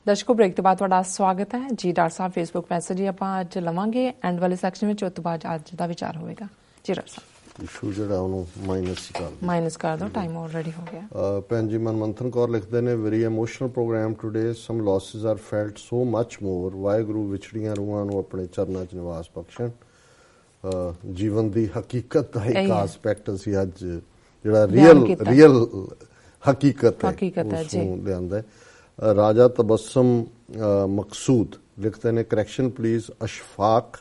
ਦਰਸ਼ਕੋ break ਤੋਂ ਬਾਅਦ ਤੁਹਾਡਾ ਸਵਾਗਤ ਹੈ ਜੀ। ਡਾਕਟਰ ਸਾਹਿਬ ਫੇਸਬੁੱਕ ਮੈਸੇਜ ਹੀ ਆਪਾਂ ਅੱਜ ਲਵਾਂਗੇ ਐਂਡ ਵਾਲੇ ਸੈਕਸ਼ਨ ਵਿੱਚ। ਉਸ ਤੋਂ ਬਾਅਦ ਅੱਜ ਦਾ ਵਿਚਾਰ ਹੋਵੇਗਾ ਜੀ। ਡਾਕਟਰ ਸਾਹਿਬ ਇਸ਼ੂ ਜਿਹੜਾ ਉਹਨੂੰ ਮਾਈਨਸ ਕਰ ਦਿਓ, ਟਾਈਮ ਆਲਰੇਡੀ ਹੋ ਗਿਆ। ਭੈਣ ਜੀ ਮਨਮੰਥਨ ਕੌਰ ਲਿਖਦੇ ਨੇ, very emotional program today, some losses are felt so much more. Waheguru ਵਿਛੜੀਆਂ ਰੂਹਾਂ ਨੂੰ ਆਪਣੇ ਚਰਨਾਂ 'ਚ ਨਿਵਾਸ ਬਖਸ਼ਣ। ਜੀਵਨ ਦੀ ਹਕੀਕਤ ਦਾ ਇੱਕ ਆਸਪੈਕਟ ਅਸੀਂ ਅੱਜ ਜਿਹੜਾ ਰੀਅਲ ਹਕੀਕਤ ਹੈ ਉਸਨੂੰ ਲਿਆਂਦਾ। ਰਾਜਾ ਤਬਸਮ ਮਕਸੂਦ ਲਿਖਦੇ ਨੇ, correction please, Ashfaq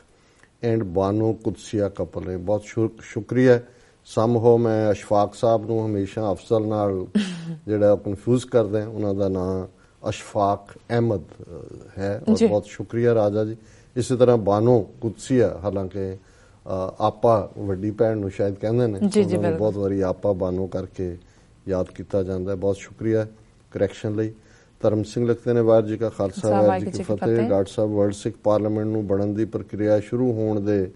and Bano Qudsia couple ਨੇ। ਬਹੁਤ ਸ਼ੁਕਰੀਆ। ਸਮ ਹੋ ਮੈਂ ਅਸ਼ਫਾਕ ਸਾਹਿਬ ਨੂੰ ਹਮੇਸ਼ਾ ਅਫਜ਼ਲ ਨਾਲ ਜਿਹੜਾ ਕਨਫਿਊਜ਼ ਕਰਦਾ, ਉਹਨਾਂ ਦਾ ਨਾਂ ਅਸ਼ਫਾਕ ਅਹਿਮਦ ਹੈ। ਔਰ ਬਹੁਤ ਸ਼ੁਕਰੀਆ ਰਾਜਾ ਜੀ। ਇਸੇ ਤਰ੍ਹਾਂ ਬਾਨੋ ਕੁਦਸੀਆ, ਹਾਲਾਂਕਿ ਆਪਾ ਵੱਡੀ ਭੈਣ ਨੂੰ ਸ਼ਾਇਦ ਕਹਿੰਦੇ ਨੇ, ਬਹੁਤ ਵਾਰੀ ਆਪਾ ਬਾਨੋ ਕਰਕੇ ਯਾਦ ਕੀਤਾ ਜਾਂਦਾ। ਬਹੁਤ ਸ਼ੁਕਰੀਆ ਕਰੈਕਸ਼ਨ ਲਈ। ਧਰਮ ਸਿੰਘ ਲਿਖਦੇ ਨੇ, ਵਾਹਿਗੁਰੂ ਜੀ ਕਾ ਖਾਲਸਾ ਵਾਹਿਗੁਰੂ ਜੀ ਕੀ ਫਤਿਹ। ਡਾਕਟਰ ਸਾਹਿਬ, ਵਰਲਡ ਸਿੱਖ ਪਾਰਲੀਮੈਂਟ ਨੂੰ ਬਣਨ ਦੀ ਪ੍ਰਕਿਰਿਆ ਸ਼ੁਰੂ ਹੋਣ ਦੇ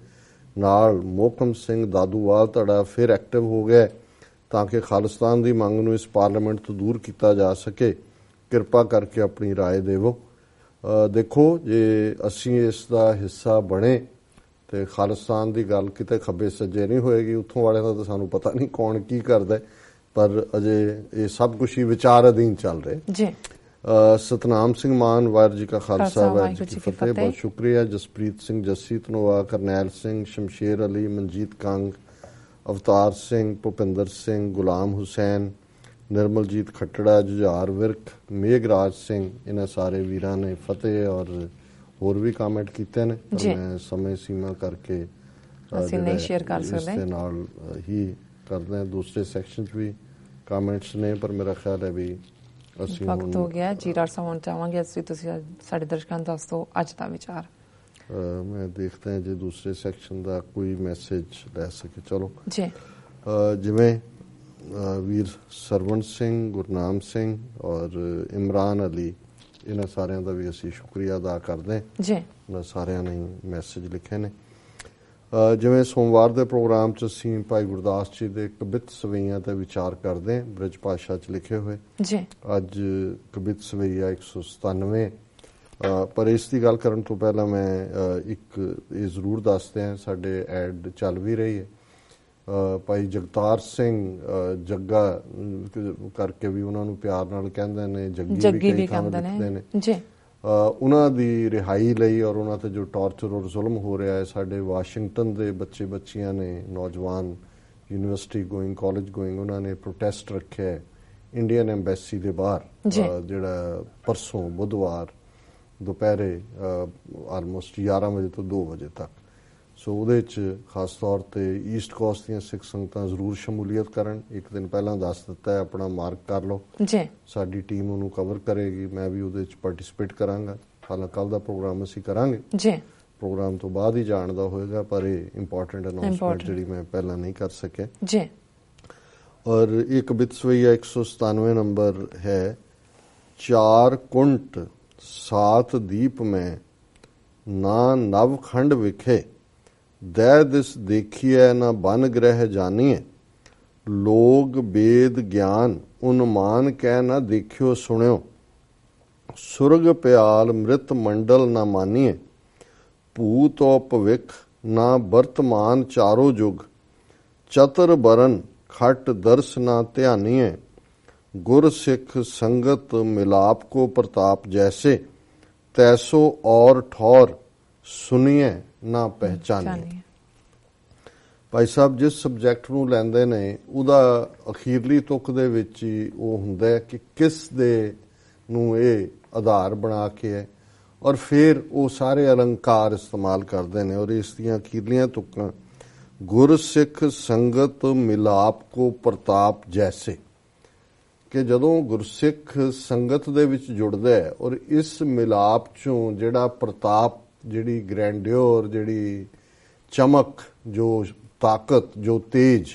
ਨਾਲ ਮੋਹਕਮ ਸਿੰਘ ਦਾਦੂਵਾਲ ਧੜਾ ਫਿਰ ਐਕਟਿਵ ਹੋ ਗਿਆ ਤਾਂ ਕਿ ਖਾਲਿਸਤਾਨ ਦੀ ਮੰਗ ਨੂੰ ਇਸ ਪਾਰਲੀਮੈਂਟ ਤੋਂ ਦੂਰ ਕੀਤਾ ਜਾ ਸਕੇ। ਕਿਰਪਾ ਕਰਕੇ ਆਪਣੀ ਰਾਏ ਦੇਵੋ। ਦੇਖੋ, ਜੇ ਅਸੀਂ ਇਸ ਦਾ ਹਿੱਸਾ ਬਣੇ ਤੇ ਖਾਲਿਸਤਾਨ ਦੀ ਗੱਲ ਕਿਤੇ ਖੱਬੇ ਸੱਜੇ ਨਹੀਂ ਹੋਏਗੀ। ਉੱਥੋਂ ਵਾਲਿਆਂ ਦਾ ਤਾਂ ਸਾਨੂੰ ਪਤਾ ਨਹੀਂ ਕੌਣ ਕੀ ਕਰਦਾ, ਪਰ ਅਜੇ ਇਹ ਸਭ ਕੁਛ ਹੀ ਵਿਚਾਰ ਅਧੀਨ ਚੱਲ ਰਿਹਾ ਜੀ। ਸਤਨਾਮ ਸਿੰਘ ਮਾਨ, ਵਾਹਿਗੁਰੂ ਜੀ ਕਾ ਖਾਲਸਾ ਵਾਹਿਗੁਰੂ ਜੀ ਕੀ ਫਤਿਹ। ਬਹੁਤ ਸ਼ੁਕਰੀਆ। ਜਸਪ੍ਰੀਤ ਸਿੰਘ, ਜੱਸੀ ਧਨੋਆ, ਕਰਨੈਲ ਸਿੰਘ, ਸ਼ਮਸ਼ੇਰ ਅਲੀ, ਮਨਜੀਤ ਕੰਗ, ਅਵਤਾਰ ਸਿੰਘ, ਭੁਪਿੰਦਰ ਸਿੰਘ, ਗੁਲਾਮ ਹੁਸੈਨ, ਨਿਰਮਲਜੀਤ ਖੱਟੜਾ, ਜੁਝਾਰ ਵਿਰਕ, ਮੇਘਰਾਜ ਸਿੰਘ, ਇਹਨਾਂ ਸਾਰੇ ਵੀਰਾਂ ਨੇ ਫਤਿਹ ਔਰ ਹੋਰ ਵੀ ਕਾਮੈਂਟ ਕੀਤੇ ਨੇ, ਪਰ ਮੈਂ ਸਮੇਂ ਸੀਮਾ ਕਰਕੇ ਅਸੀਂ ਨਹੀਂ ਸ਼ੇਅਰ ਕਰ ਸਕਦੇ, ਇਸ ਦੇ ਨਾਲ ਹੀ ਕਰਦੇ ਹਾਂ। ਦੂਸਰੇ ਸੈਕਸ਼ਨ 'ਚ ਵੀ ਕਾਮੈਂਟਸ ਨੇ, ਪਰ ਮੇਰਾ ਖਿਆਲ ਹੈ ਵੀ ਅਸੀਂ ਵਕਤ ਹੋ ਗਿਆ ਜੀ। ਡਾਕਟਰ ਸਾਹਿਬ ਹੁਣ ਚਾਹਾਂਗੇ ਤੁਸੀਂ ਸਾਡੇ ਦਰਸ਼ਕਾਂ ਨੂੰ ਦੱਸ ਦਿਓ ਅੱਜ ਦਾ ਵਿਚਾਰ। ਮੈਂ ਦੇਖਦਾ ਹਾਂ ਜੇ ਦੂਸਰੇ ਸੈਕਸ਼ਨ ਦਾ ਕੋਈ ਮੈਸੇਜ ਲੈ ਸਕੇ। ਚਲੋ ਜੀ। ਜਿਵੇਂ ਵੀਰ ਸਰਵਣ ਸਿੰਘ, ਗੁਰਨਾਮ ਸਿੰਘ ਔਰ ਇਮਰਾਨ ਅਲੀ, ਇਹਨਾਂ ਸਾਰਿਆਂ ਦਾ ਵੀ ਅਸੀਂ ਸ਼ੁਕਰੀਆ ਅਦਾ ਕਰਦੇ ਜੀ। ਉਹਨਾਂ ਸਾਰਿਆਂ ਨੇ ਮੈਸੇਜ ਲਿਖੇ ਨੇ। ਜਿਵੇਂ ਸੋਮਵਾਰ ਦੇ ਪ੍ਰੋਗਰਾਮ 'ਚ ਅਸੀਂ ਭਾਈ ਗੁਰਦਾਸ ਜੀ ਦੇ ਕਬਿਤ ਸਵਈਆਂ 'ਤੇ ਵਿਚਾਰ ਕਰਦੇ ਹਾਂ, ਬ੍ਰਿਜ ਭਾਸ਼ਾ 'ਚ ਲਿਖੇ ਹੋਏ ਜੀ। ਅੱਜ ਕਬਿਤ ਸਵਈਆ 197। ਪਰ ਇਸ ਦੀ ਗੱਲ ਕਰਨ ਤੋਂ ਪਹਿਲਾਂ ਮੈਂ ਇੱਕ ਇਹ ਜ਼ਰੂਰ ਦੱਸਦੇ ਹਾਂ, ਸਾਡੇ ਐਡ ਚੱਲ ਵੀ ਰਹੀ ਹੈ। ਭਾਈ ਜਗਤਾਰ ਸਿੰਘ ਜੱਗਾ ਕਰਕੇ ਵੀ ਉਹਨਾਂ ਨੂੰ ਪਿਆਰ ਨਾਲ ਕਹਿੰਦੇ ਨੇ, ਜੱਗੀ ਵੀ ਕਹਿੰਦੇ ਨੇ ਜੀ। ਉਹਨਾਂ ਦੀ ਰਿਹਾਈ ਲਈ ਔਰ ਉਹਨਾਂ 'ਤੇ ਜੋ ਟਾਰਚਰ ਔਰ ਜ਼ੁਲਮ ਹੋ ਰਿਹਾ ਹੈ, ਸਾਡੇ ਵਾਸ਼ਿੰਗਟਨ ਦੇ ਬੱਚੇ ਬੱਚੀਆਂ ਨੇ, ਨੌਜਵਾਨ, ਯੂਨੀਵਰਸਿਟੀ ਗੋਇੰਗ, ਕਾਲਜ ਗੋਇੰਗ, ਉਹਨਾਂ ਨੇ ਪ੍ਰੋਟੈਸਟ ਰੱਖਿਆ ਇੰਡੀਅਨ ਐਮਬੈਸੀ ਦੇ ਬਾਹਰ, ਜਿਹੜਾ ਪਰਸੋਂ ਬੁੱਧਵਾਰ ਦੁਪਹਿਰੇ ਆਲਮੋਸਟ 11 ਵਜੇ ਤੋਂ 2 ਵਜੇ ਤੱਕ। ਸੋ ਉਹਦੇ 'ਚ ਖਾਸ ਤੌਰ 'ਤੇ ਈਸਟ ਕੋਸਟ ਦੀਆਂ ਸਿੱਖ ਸੰਗਤਾਂ ਜ਼ਰੂਰ ਸ਼ਮੂਲੀਅਤ ਕਰਨ। ਇੱਕ ਦਿਨ ਪਹਿਲਾਂ ਦੱਸ ਦਿੱਤਾ ਹੈ, ਆਪਣਾ ਮਾਰਕ ਕਰ ਲਓ ਜੀ। ਸਾਡੀ ਟੀਮ ਉਹਨੂੰ ਕਵਰ ਕਰੇਗੀ, ਮੈਂ ਵੀ ਉਹਦੇ 'ਚ ਪਾਰਟਿਸਿਪੇਟ ਕਰਾਂਗਾ। ਹਾਲਾਂਕਿ ਕੱਲ੍ਹ ਦਾ ਪ੍ਰੋਗਰਾਮ ਅਸੀਂ ਕਰਾਂਗੇ ਜੀ, ਪ੍ਰੋਗਰਾਮ ਤੋਂ ਬਾਅਦ ਹੀ ਜਾਣ ਦਾ ਹੋਏਗਾ, ਪਰ ਇਹ ਇੰਪੋਰਟੈਂਟ ਅਨਾਉਂਸਮੈਂਟ ਜਿਹੜੀ ਮੈਂ ਪਹਿਲਾਂ ਨਹੀਂ ਕਰ ਸਕਿਆ ਜੀ। ਔਰ ਇਹ ਕਬਿਤ ਸਵਈਆ 197 ਨੰਬਰ ਹੈ। 4 ਕੁੰਟ 7 ਦੀਪ ਮੈਂ ਨਾ ਨਵਖੰਡ ਵਿਖੇ, ਦੈ ਦਿਸ ਦੇਖੀਐ ਨਾ ਬਨ ਗ੍ਰਹਿ ਜਾਨੀਏ। ਲੋਗ ਬੇਦ ਗਿਆਨ ਉਨਮਾਨ ਕਹਿ ਨਾ ਦੇਖਿਓ ਸੁਣਿਓ। ਸੁਰਗ ਪਿਆਲ ਮ੍ਰਿਤ ਮੰਡਲ ਨਾ ਮਾਨੀਏ। ਭੂਤੋ ਭਵਿਖ ਨਾ ਵਰਤਮਾਨ ਚਾਰੋ ਜੁਗ। ਚਤਰ ਬਰਨ ਖਟ ਦਰਸ ਨਾ ਧਿਆਨੀਏ। ਗੁਰ ਸਿੱਖ ਸੰਗਤ ਮਿਲਾਪ ਕੋ ਪ੍ਰਤਾਪ ਜੈਸੇ। ਤੈਸੋ ਔਰ ਠੌਰ ਸੁਣੀਏ ਨਾ ਪਹਿਚਾਨੀਏ। ਭਾਈ ਸਾਹਿਬ ਜਿਸ ਸਬਜੈਕਟ ਨੂੰ ਲੈਂਦੇ ਨੇ, ਉਹਦਾ ਅਖੀਰਲੀ ਤੁਕ ਦੇ ਵਿੱਚ ਹੀ ਉਹ ਹੁੰਦਾ ਕਿ ਕਿਸ ਦੇ ਨੂੰ ਇਹ ਆਧਾਰ ਬਣਾ ਕੇ ਹੈ, ਔਰ ਫਿਰ ਉਹ ਸਾਰੇ ਅਲੰਕਾਰ ਇਸਤੇਮਾਲ ਕਰਦੇ ਨੇ। ਔਰ ਇਸ ਦੀਆਂ ਅਖੀਰਲੀਆਂ ਤੁਕਾਂ, ਗੁਰ ਸਿੱਖ ਸੰਗਤ ਮਿਲਾਪ ਕੋ ਪ੍ਰਤਾਪ ਜੈਸੇ, ਕਿ ਜਦੋਂ ਗੁਰਸਿੱਖ ਸੰਗਤ ਦੇ ਵਿੱਚ ਜੁੜਦਾ ਹੈ ਔਰ ਇਸ ਮਿਲਾਪ 'ਚੋਂ ਜਿਹੜਾ ਪ੍ਰਤਾਪ, ਜਿਹੜੀ ਗ੍ਰੈਂਡਿਓਰ, ਜਿਹੜੀ ਚਮਕ, ਜੋ ਤਾਕਤ, ਜੋ ਤੇਜ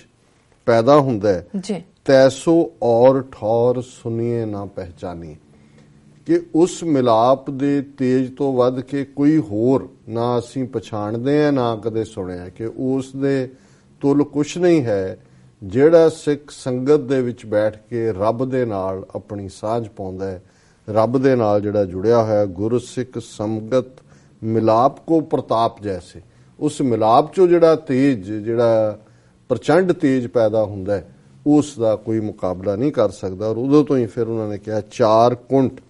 ਪੈਦਾ ਹੁੰਦਾ ਹੈ, ਤੈਸੋ ਔਰ ਠੌਰ ਸੁਣੀਏ ਨਾ ਪਹਿਚਾਨੀਏ, ਕਿ ਉਸ ਮਿਲਾਪ ਦੇ ਤੇਜ ਤੋਂ ਵੱਧ ਕੇ ਕੋਈ ਹੋਰ ਨਾ ਅਸੀਂ ਪਛਾਣਦੇ ਹਾਂ, ਨਾ ਕਦੇ ਸੁਣਿਆ, ਕਿ ਉਸ ਦੇ ਤੁਲ ਕੁਛ ਨਹੀਂ ਹੈ ਜਿਹੜਾ ਸਿੱਖ ਸੰਗਤ ਦੇ ਵਿੱਚ ਬੈਠ ਕੇ ਰੱਬ ਦੇ ਨਾਲ ਆਪਣੀ ਸਾਂਝ ਪਾਉਂਦਾ ਹੈ, ਰੱਬ ਦੇ ਨਾਲ ਜਿਹੜਾ ਜੁੜਿਆ ਹੋਇਆ, ਗੁਰਸਿੱਖ ਸੰਗਤ ਮਿਲਾਪ ਕੋ ਪ੍ਰਤਾਪ ਜੈਸੇ, ਉਸ ਮਿਲਾਪ ਚੋਂ ਜਿਹੜਾ ਤੇਜ, ਜਿਹੜਾ ਪ੍ਰਚੰਡ ਤੇਜ ਪੈਦਾ ਹੁੰਦਾ ਹੈ, ਉਸ ਦਾ ਕੋਈ ਮੁਕਾਬਲਾ ਨਹੀਂ ਕਰ ਸਕਦਾ। ਔਰ ਉਦੋਂ ਤੋਂ ਹੀ ਫਿਰ ਉਹਨਾਂ ਨੇ ਕਿਹਾ 4 ਕੁੰਟ,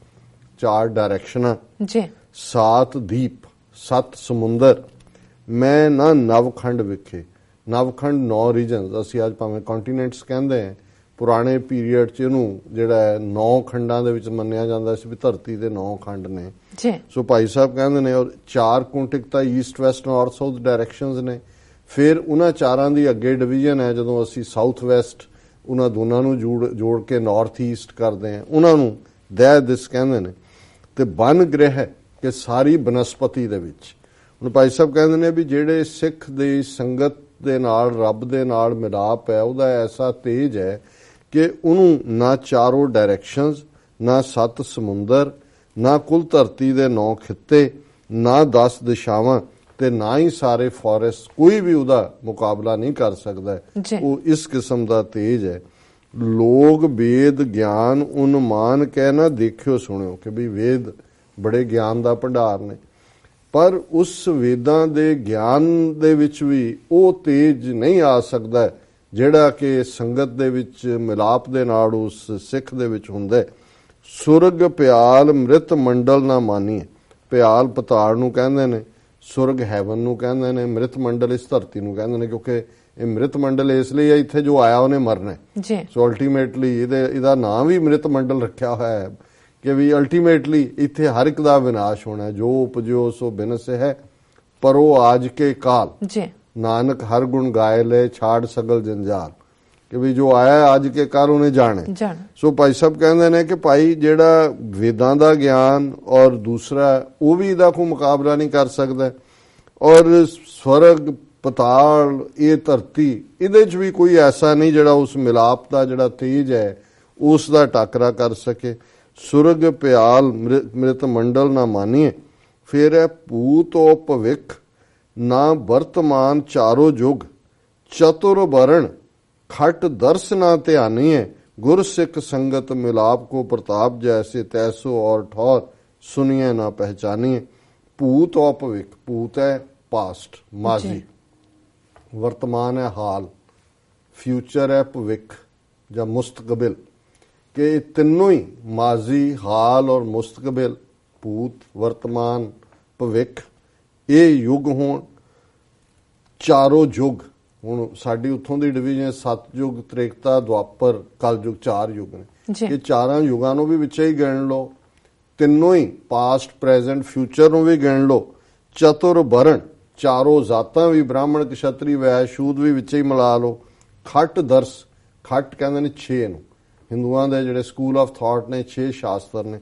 4 ਡਾਇਰੈਕਸ਼ਨਾਂ ਜੀ, 7 ਦੀਪ, 7 ਸਮੁੰਦਰ, ਮੈਂ ਨਾ ਨਵਖੰਡ ਵਿਖੇ। ਨਵਖੰਡ 9 ਰੀਜਨਸ, ਅਸੀਂ ਅੱਜ ਭਾਵੇਂ ਕੰਟੀਨੈਂਟਸ ਕਹਿੰਦੇ ਹਾਂ, ਪੁਰਾਣੇ ਪੀਰੀਅਡ 'ਚ ਇਹਨੂੰ ਜਿਹੜਾ 9 ਖੰਡਾਂ ਦੇ ਵਿੱਚ ਮੰਨਿਆ ਜਾਂਦਾ ਸੀ ਵੀ ਧਰਤੀ ਦੇ 9 ਖੰਡ ਨੇ ਜੀ। ਸੋ ਭਾਈ ਸਾਹਿਬ ਕਹਿੰਦੇ ਨੇ, ਔਰ 4 ਕੁੰਟ, ਇੱਕ ਤਾਂ East West north south directions ਨੇ, ਫਿਰ ਉਹਨਾਂ 4ਾਂ ਦੀ ਅੱਗੇ ਡਿਵੀਜ਼ਨ ਹੈ, ਜਦੋਂ ਅਸੀਂ ਸਾਊਥ ਵੈਸਟ ਉਹਨਾਂ ਦੋਨਾਂ ਨੂੰ ਜੋੜ ਕੇ ਨਾਰਥ ਈਸਟ ਕਰਦੇ ਹਾਂ, ਉਹਨਾਂ ਨੂੰ ਦਹਿ ਦਿਸ ਕਹਿੰਦੇ ਨੇ। ਤੇ ਬਨ ਗ੍ਰਹਿ ਕਿ ਸਾਰੀ ਬਨਸਪਤੀ ਦੇ ਵਿੱਚ, ਹੁਣ ਭਾਈ ਸਾਹਿਬ ਕਹਿੰਦੇ ਨੇ ਵੀ ਜਿਹੜੇ ਸਿੱਖ ਦੀ ਸੰਗਤ ਦੇ ਨਾਲ, ਰੱਬ ਦੇ ਨਾਲ ਮਿਲਾਪ ਹੈ, ਉਹਦਾ ਐਸਾ ਤੇਜ ਹੈ ਕਿ ਉਹਨੂੰ ਨਾ 4 ਡਾਇਰੈਕਸ਼ਨਸ, ਨਾ 7 ਸਮੁੰਦਰ, ਨਾ ਕੁੱਲ ਧਰਤੀ ਦੇ 9 ਖਿੱਤੇ, ਨਾ 10 ਦਿਸ਼ਾਵਾਂ, ਤੇ ਨਾ ਹੀ ਸਾਰੇ ਫੋਰੈਸਟ, ਕੋਈ ਵੀ ਉਹਦਾ ਮੁਕਾਬਲਾ ਨਹੀਂ ਕਰ ਸਕਦਾ। ਉਹ ਇਸ ਕਿਸਮ ਦਾ ਤੇਜ ਹੈ। ਲੋਕ ਵੇਦ ਗਿਆਨ ਉਨਮਾਨ ਕਹਿ ਨਾ ਦੇਖਿਓ ਸੁਣਿਓ, ਕਿ ਵੀ ਵੇਦ ਬੜੇ ਗਿਆਨ ਦਾ ਭੰਡਾਰ ਨੇ, ਪਰ ਉਸ ਵੇਦਾਂ ਦੇ ਗਿਆਨ ਦੇ ਵਿੱਚ ਵੀ ਉਹ ਤੇਜ ਨਹੀਂ ਆ ਸਕਦਾ ਜਿਹੜਾ ਕਿ ਸੰਗਤ ਦੇ ਵਿੱਚ ਮਿਲਾਪ ਦੇ ਨਾਲ ਉਸ ਸਿੱਖ ਦੇ ਵਿੱਚ ਹੁੰਦਾ ਹੈ। ਸੁਰਗ ਪਿਆਲ ਮ੍ਰਿਤ ਮੰਡਲ ਨਾ ਮਾਨੀਏ, ਪਿਆਲ ਪਤਾਲ ਨੂੰ ਕਹਿੰਦੇ ਨੇ, ਸੁਰਗ ਹੈਵਨ ਨੂੰ ਕਹਿੰਦੇ ਨੇ, ਮ੍ਰਿਤ ਮੰਡਲ ਇਸ ਧਰਤੀ ਨੂੰ ਕਹਿੰਦੇ ਨੇ, ਕਿਉਂਕਿ ਇਹ ਮ੍ਰਿਤ ਮੰਡਲ ਇਸ ਲਈ ਹੈ, ਇੱਥੇ ਜੋ ਆਇਆ ਉਹਨੇ ਮਰਨਾ ਜੀ। ਸੋ ਅਲਟੀਮੇਟਲੀ ਇਹਦਾ ਨਾਮ ਵੀ ਮ੍ਰਿਤ ਮੰਡਲ ਰੱਖਿਆ ਹੋਇਆ ਹੈ ਕਿ ਵੀ ਅਲਟੀਮੇਟਲੀ ਇੱਥੇ ਹਰ ਇੱਕ ਦਾ ਵਿਨਾਸ਼ ਹੋਣਾ। ਜੋ ਉਪਜਿਓ ਸੋ ਬਿਨਸ ਹੈ, ਪਰ ਉਹ ਆਜ ਕੇ ਕਾਲ ਜੀ, ਨਾਨਕ ਹਰ ਗੁਣ ਗਾਏ ਲੈ ਛਾੜ ਸਗਲ ਜੰਜਾਲ, ਕਿ ਵੀ ਜੋ ਆਇਆ ਅੱਜ ਕੇ ਕਾਲ ਉਹਨੇ ਜਾਣਾ। ਸੋ ਭਾਈ ਸਾਹਿਬ ਕਹਿੰਦੇ ਨੇ ਕਿ ਭਾਈ ਜਿਹੜਾ ਵੇਦਾਂ ਦਾ ਗਿਆਨ ਔਰ ਦੂਸਰਾ ਉਹ ਵੀ ਇਹਦਾ ਕੋਈ ਮੁਕਾਬਲਾ ਨਹੀਂ ਕਰ ਸਕਦਾ, ਔਰ ਸਵਰਗ ਪਤਾਲ ਇਹ ਧਰਤੀ ਇਹਦੇ 'ਚ ਵੀ ਕੋਈ ਐਸਾ ਨਹੀਂ ਜਿਹੜਾ ਉਸ ਮਿਲਾਪ ਦਾ ਜਿਹੜਾ ਤੇਜ ਹੈ ਉਸ ਦਾ ਟਾਕਰਾ ਕਰ ਸਕੇ। ਸੁਰਗ ਪਿਆਲ ਮ੍ਰਿਤ ਮੰਡਲ ਨਾ ਮਾਨੀਏ, ਫਿਰ ਹੈ ਭੂਤੋ ਭਵਿੱਖ ਨਾ ਵਰਤਮਾਨ ਚਾਰੋ ਯੁਗ, ਚਤੁਰ ਵਰਣ ਖਟ ਦਰਸ ਨਾ ਧਿਆਨੀਏ, ਗੁਰ ਸਿੱਖ ਸੰਗਤ ਮਿਲਾਪ ਕੋ ਪ੍ਰਤਾਪ ਜੈਸੇ, ਤੈਸੋ ਔਰ ਠੌਰ ਸੁਨੀਏ ਨਾ ਪਹਿਚਾਨੀਏ। ਭੂਤ ਔਰ ਭਵਿੱਖ, ਭੂਤ ਹੈ ਪਾਸਟ ਮਾਜ਼ੀ, ਵਰਤਮਾਨ ਹੈ ਹਾਲ, ਫਿਊਚਰ ਹੈ ਭਵਿੱਖ ਜਾਂ ਮੁਸਤਕਬਿਲ, ਕਿ ਇਹ ਤਿੰਨੋਂ ਹੀ ਮਾਜ਼ੀ, ਹਾਲ ਔਰ ਮੁਸਤਕਬਿਲ, ਭੂਤ, ਵਰਤਮਾਨ, ਭਵਿੱਖ, ਇਹ ਯੁੱਗ ਹੋਣ, ਚਾਰੋਂ ਯੁੱਗ। ਹੁਣ ਸਾਡੀ ਉੱਥੋਂ ਦੀ ਡਿਵੀਜ਼ਨ ਸਤਯੁਗ, ਤ੍ਰੇਤਾ, ਦੁਆਪਰ, ਕਲਯੁਗ, 4 ਯੁੱਗ ਨੇ। ਇਹ 4 ਯੁੱਗਾਂ ਨੂੰ ਵੀ ਵਿੱਚੇ ਹੀ ਗਿਣ ਲਓ, ਤਿੰਨੋਂ ਹੀ ਪਾਸਟ, ਪ੍ਰੈਜ਼ੈਂਟ, ਫਿਊਚਰ ਨੂੰ ਵੀ ਗਿਣ ਲਓ। ਚਤੁਰ ਵਰਣ, ਚਾਰੋਂ ਜ਼ਾਤਾਂ ਵੀ, ਬ੍ਰਾਹਮਣ, ਕਸ਼ਤਰੀ, ਵੈਸ਼, ਸ਼ੂਦ ਵੀ ਵਿੱਚੇ ਹੀ ਮਿਲਾ ਲਓ। ਖਟ ਦਰਸ, ਖਟ ਕਹਿੰਦੇ ਨੇ 6 ਨੂੰ, ਹਿੰਦੂਆਂ ਦੇ ਜਿਹੜੇ ਸਕੂਲ ਆਫ ਥਾਟ ਨੇ 6 ਸ਼ਾਸਤਰ ਨੇ।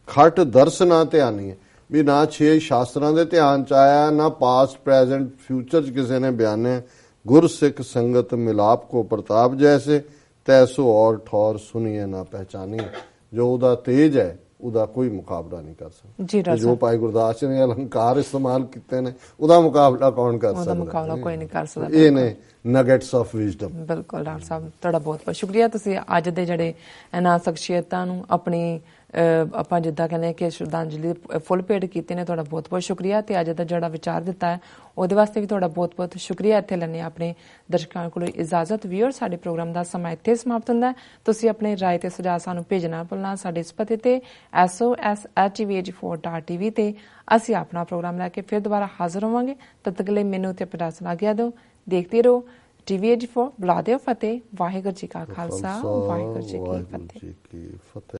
ਖਟ ਦਰਸ ਨਾ ਧਿਆਨੀਏ, ਵੀ ਨਾ 6 ਸ਼ਾਸਤਰਾਂ ਦੇ ਧਿਆਨ ਚ ਆਇਆ, ਨਾ ਪਾਸਟ, ਪ੍ਰੈਜ਼ੈਂਟ, ਫਿਊਚਰ ਚ ਕਿਸੇ ਨੇ ਬਿਆਨਿਆ। ਗੁਰ ਸਿੱਖ ਸੰਗਤ ਮਿਲਾਪ ਕੋ ਪ੍ਰਤਾਪ ਜੈਸੇ, ਤੈਸੋ ਔਰ ਠੌਰ ਸੁਨੀਏ ਨਾ ਪਹਿਚਾਨੀਏ। ਜੋ ਉਹਦਾ ਤੇਜ ਹੈ ਉਹਦਾ ਕੋਈ ਮੁਕਾਬਲਾ ਨਹੀਂ ਕਰ ਸਕਦਾ। ਜੋ ਭਾਈ ਗੁਰਦਾਸ ਜੀ ਨੇ ਅਲੰਕਾਰ ਇਸਤੇਮਾਲ ਕੀਤੇ ਨੇ ਉਹਦਾ ਮੁਕਾਬਲਾ ਕੌਣ ਕਰ ਸਕਦਾ? ਉਹਦਾ ਮੁਕਾਬਲਾ ਕੋਈ ਨਹੀਂ ਕਰ ਸਕਦਾ। ਇਹ ਨੇ ਨਗੇਟਸ ਆਫ ਵਿਜ਼ਡਮ। ਬਿਲਕੁਲ ਡਾਕਟਰ ਸਾਹਿਬ, ਤੁਹਾਡਾ ਬਹੁਤ ਬਹੁਤ ਸ਼ੁਕਰੀਆ। ਤੁਸੀਂ ਅੱਜ ਦੇ ਜਿਹੜੇ ਇਹਨਾਂ ਸ਼ਖਸੀਅਤਾਂ ਨੂੰ ਆਪਣੀ ਆਪਾਂ ਜਿੱਦਾਂ ਕਹਿੰਦੇ ਕਿ ਸ਼ਰਧਾਂਜਲੀ ਫੁੱਲ ਭੇਟ ਕੀਤੇ ਨੇ, ਤੁਹਾਡਾ ਬਹੁਤ ਬਹੁਤ ਸ਼ੁਕਰੀਆ। ਤੇ ਅੱਜ ਦਾ ਜਿਹੜਾ ਵਿਚਾਰ ਦਿੱਤਾ ਹੈ ਉਹਦੇ ਵਾਸਤੇ ਵੀ ਤੁਹਾਡਾ ਬਹੁਤ ਬਹੁਤ ਸ਼ੁਕਰੀਆ। ਇੱਥੇ ਲੈਣੇ ਆਪਣੇ ਦਰਸ਼ਕਾਂ ਕੋਲੋਂ ਇਜਾਜ਼ਤ। ਵੀਅਰ, ਸਾਡੇ ਪ੍ਰੋਗਰਾਮ ਦਾ ਸਮਾਂ ਇੱਥੇ ਸਮਾਪਤ ਹੁੰਦਾ ਹੈ। ਤੁਸੀਂ ਆਪਣੇ ਰਾਏ ਤੇ ਸੁਝਾਅ ਸਾਨੂੰ ਭੇਜਣਾ ਭੁੱਲਣਾ ਸਾਡੇ ਇਸ ਪਤੇ ਤੇ SOS@tvh4.tv ਤੇ। ਅਸੀਂ ਆਪਣਾ ਪ੍ਰੋਗਰਾਮ ਲੈ ਕੇ ਫਿਰ ਦੁਬਾਰਾ ਹਾਜ਼ਰ ਹੋਵਾਂਗੇ। ਤਦ ਤੱਕ ਲਈ ਮੈਨੂੰ ਤੇ ਆਪਣਾ ਸੁਣਾ ਗਿਆ ਦਿਓ। ਦੇਖਦੇ ਰਹੋ TVH4। ਬੁਲਾ ਦਿਓ ਫਤਿਹ। ਵਾਹਿਗੁਰੂ ਜੀ ਕਾ ਖਾਲਸਾ, ਵਾਹਿਗੁਰੂ ਜੀ ਕੀ ਫਤਿਹ।